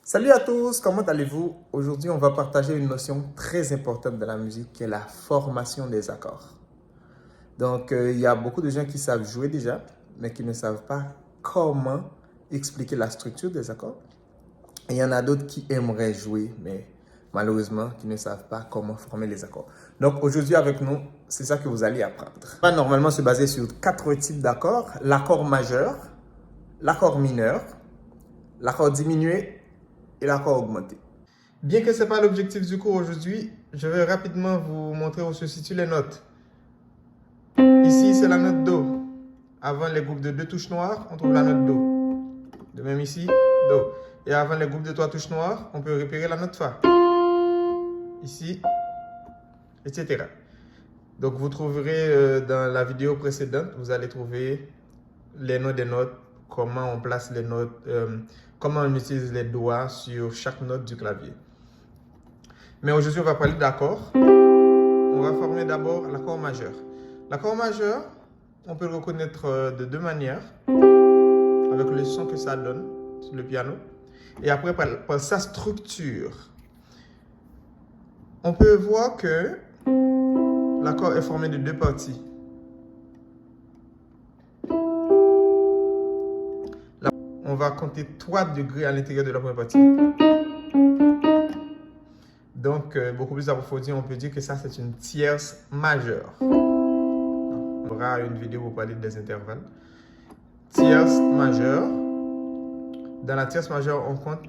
Salut à tous, comment allez-vous? Aujourd'hui, on va partager une notion très importante de la musique qui est la formation des accords. Donc, il y a beaucoup de gens qui savent jouer déjà, mais qui ne savent pas comment expliquer la structure des accords. Et il y en a d'autres qui aimeraient jouer, mais malheureusement, qui ne savent pas comment former les accords. Donc, aujourd'hui, avec nous, c'est ça que vous allez apprendre. On va normalement se baser sur 4 types d'accords. L'accord majeur, l'accord mineur, l'accord diminué et l'accord augmenté. Bien que ce n'est pas l'objectif du cours aujourd'hui, je vais rapidement vous montrer où se situent les notes. Ici, c'est la note Do. Avant les groupes de 2 touches noires, on trouve la note Do. De même ici, Do. Et avant les groupes de 3 touches noires, on peut repérer la note Fa. Ici, etc. Donc, vous trouverez dans la vidéo précédente, vous allez trouver les noms des notes, comment on place les notes, comment on utilise les doigts sur chaque note du clavier. Mais aujourd'hui, on va parler d'accords. On va former d'abord l'accord majeur. L'accord majeur, on peut le reconnaître de 2 manières, avec le son que ça donne sur le piano, et après par sa structure. On peut voir que l'accord est formé de 2 parties. On va compter 3 degrés à l'intérieur de la première partie. Donc, beaucoup plus approfondi, on peut dire que ça, c'est une tierce majeure. On aura une vidéo pour parler des intervalles. Tierce majeure. Dans la tierce majeure, on compte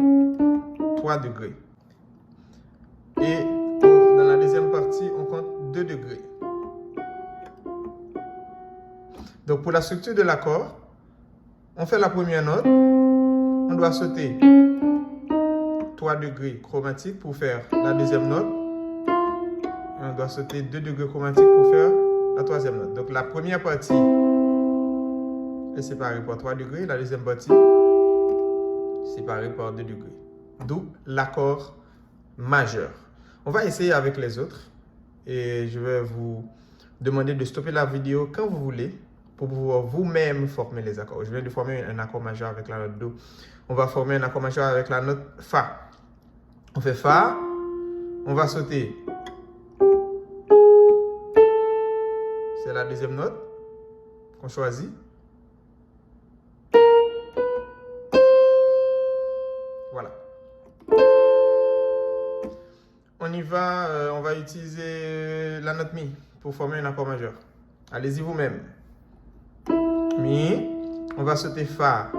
3 degrés. Et dans la deuxième partie, on compte 2 degrés. Donc, pour la structure de l'accord, on fait la première note. On doit sauter 3 degrés chromatiques pour faire la deuxième note. Et on doit sauter 2 degrés chromatiques pour faire la troisième note. Donc la première partie est séparée par 3 degrés. La deuxième partie séparée par 2 degrés. D'où l'accord majeur. On va essayer avec les autres. Et je vais vous demander de stopper la vidéo quand vous voulez pour pouvoir vous-même former les accords. Je viens de former un accord majeur avec la note Do. On va former un accord majeur avec la note Fa. On fait Fa, on va sauter. C'est la deuxième note qu'on choisit. Voilà. On y va, on va utiliser la note Mi pour former un accord majeur. Allez-y vous-même. Mi, on va sauter Fa,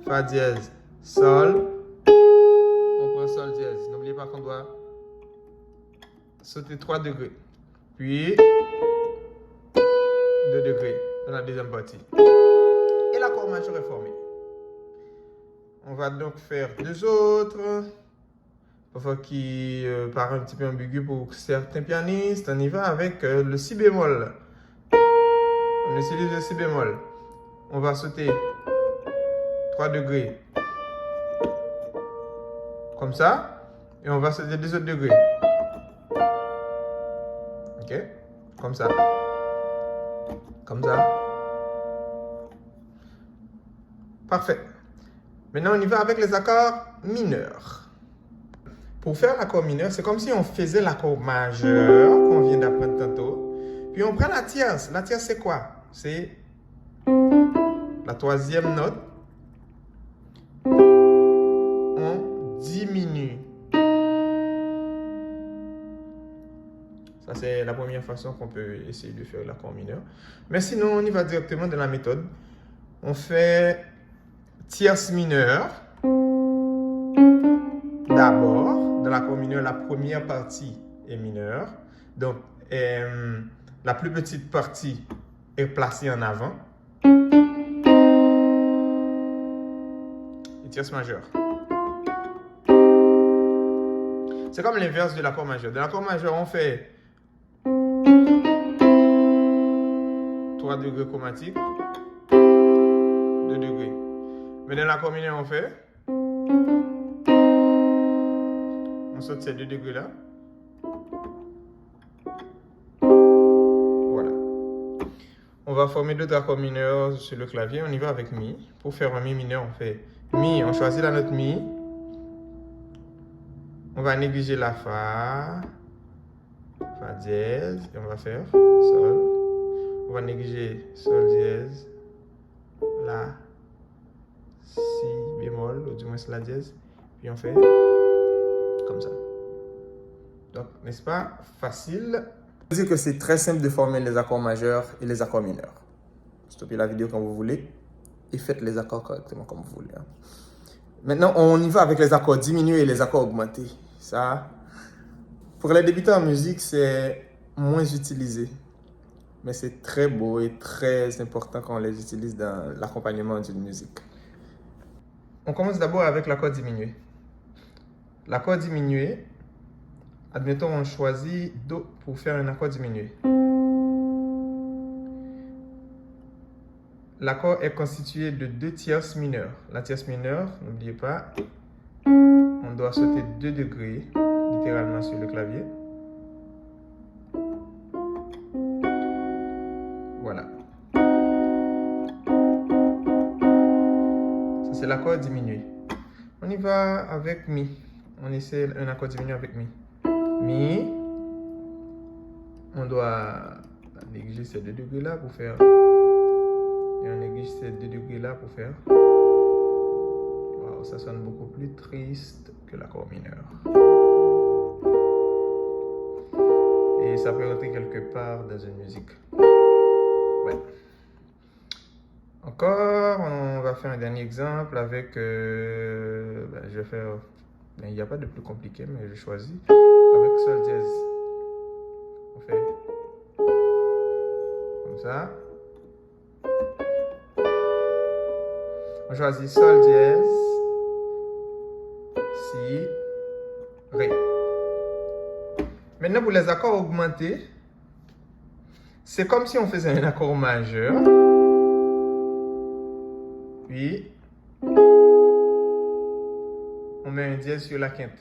Fa dièse, Sol. On prend Sol dièse. N'oubliez pas qu'on doit sauter 3 degrés. Puis 2 degrés dans la deuxième partie. Et l'accord majeur est formé. On va donc faire 2 autres. Parfois qui paraît un petit peu ambigu pour certains pianistes. On y va avec le Si bémol. On utilise le Si bémol. On va sauter 3 degrés. Comme ça. Et on va sauter 2 autres degrés. Ok? Comme ça. Comme ça. Parfait. Maintenant, on y va avec les accords mineurs. Pour faire l'accord mineur, c'est comme si on faisait l'accord majeur qu'on vient d'apprendre tantôt. Puis on prend la tierce. La tierce, c'est quoi? C'est la troisième note. On diminue. Ça, c'est la première façon qu'on peut essayer de faire l'accord mineur. Mais sinon, on y va directement dans la méthode. On fait tierce mineure. D'abord, dans l'accord mineur, la première partie est mineure. Donc, la plus petite partie est placée en avant. Et tierce majeure. C'est comme l'inverse de l'accord majeur. Dans l'accord majeur, on fait 3 degrés chromatiques, 2 degrés. Mais dans l'accord mineur, on fait... On saute ces 2 degrés là. Voilà. On va former d'autres accords mineurs sur le clavier. On y va avec Mi. Pour faire un Mi mineur, on fait Mi. On choisit la note Mi. On va négliger la Fa, Fa dièse, et on va faire Sol. On va négliger Sol dièse, La, Si bémol, ou du moins La dièse, puis on fait comme ça. Donc, n'est-ce pas facile? Je veux dire que c'est très simple de former les accords majeurs et les accords mineurs. Stoppez la vidéo quand vous voulez et faites les accords correctement comme vous voulez. Maintenant, on y va avec les accords diminués et les accords augmentés. Ça, pour les débutants en musique, c'est moins utilisé. Mais c'est très beau et très important quand on les utilise dans l'accompagnement d'une musique. On commence d'abord avec l'accord diminué. L'accord diminué, admettons, on choisit Do pour faire un accord diminué. L'accord est constitué de 2 tierces mineures. La tierce mineure, n'oubliez pas, on doit sauter 2 degrés, littéralement sur le clavier. Voilà. Ça, c'est l'accord diminué. On y va avec Mi. On essaie un accord diminué avec Mi. Mi. On doit négliger ces 2 degrés là pour faire. Et on néglige ces 2 degrés là pour faire. Wow, ça sonne beaucoup plus triste que l'accord mineur. Et ça peut rentrer quelque part dans une musique. Ouais. Encore, on va faire un dernier exemple avec. Je vais faire. Il n'y a pas de plus compliqué, mais je choisis. Avec Sol dièse. On fait. Comme ça. On choisit Sol dièse, Si, Ré. Maintenant, pour les accords augmentés, c'est comme si on faisait un accord majeur. Puis, on met un dièse sur la quinte.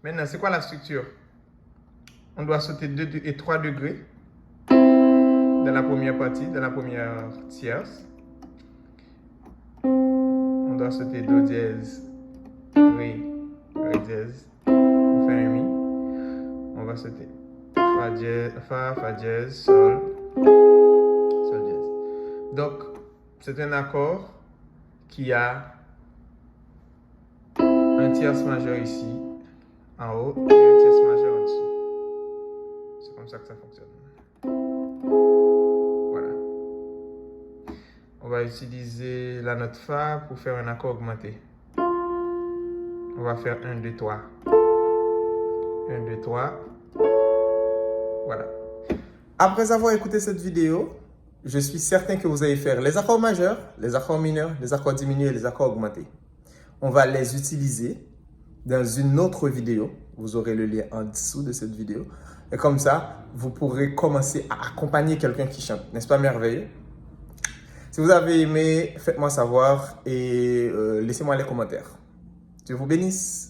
Maintenant, c'est quoi la structure? On doit sauter 2 et 3 degrés. Dans la première partie, dans la première tierce. On doit sauter Do dièse, Ré, Ré dièse. On fait un Mi. On va sauter Fa dièse, Fa dièse, Sol, Sol dièse. Donc, c'est un accord qui a un tierce majeur ici, en haut, et un tierce majeur en dessous. C'est comme ça que ça fonctionne. On va utiliser la note Fa pour faire un accord augmenté. On va faire 1, 2, 3. 1, 2, 3. Voilà. Après avoir écouté cette vidéo, je suis certain que vous allez faire les accords majeurs, les accords mineurs, les accords diminués et les accords augmentés. On va les utiliser dans une autre vidéo. Vous aurez le lien en dessous de cette vidéo. Et comme ça, vous pourrez commencer à accompagner quelqu'un qui chante. N'est-ce pas merveilleux? Si vous avez aimé, faites-moi savoir et laissez-moi les commentaires. Dieu vous bénisse.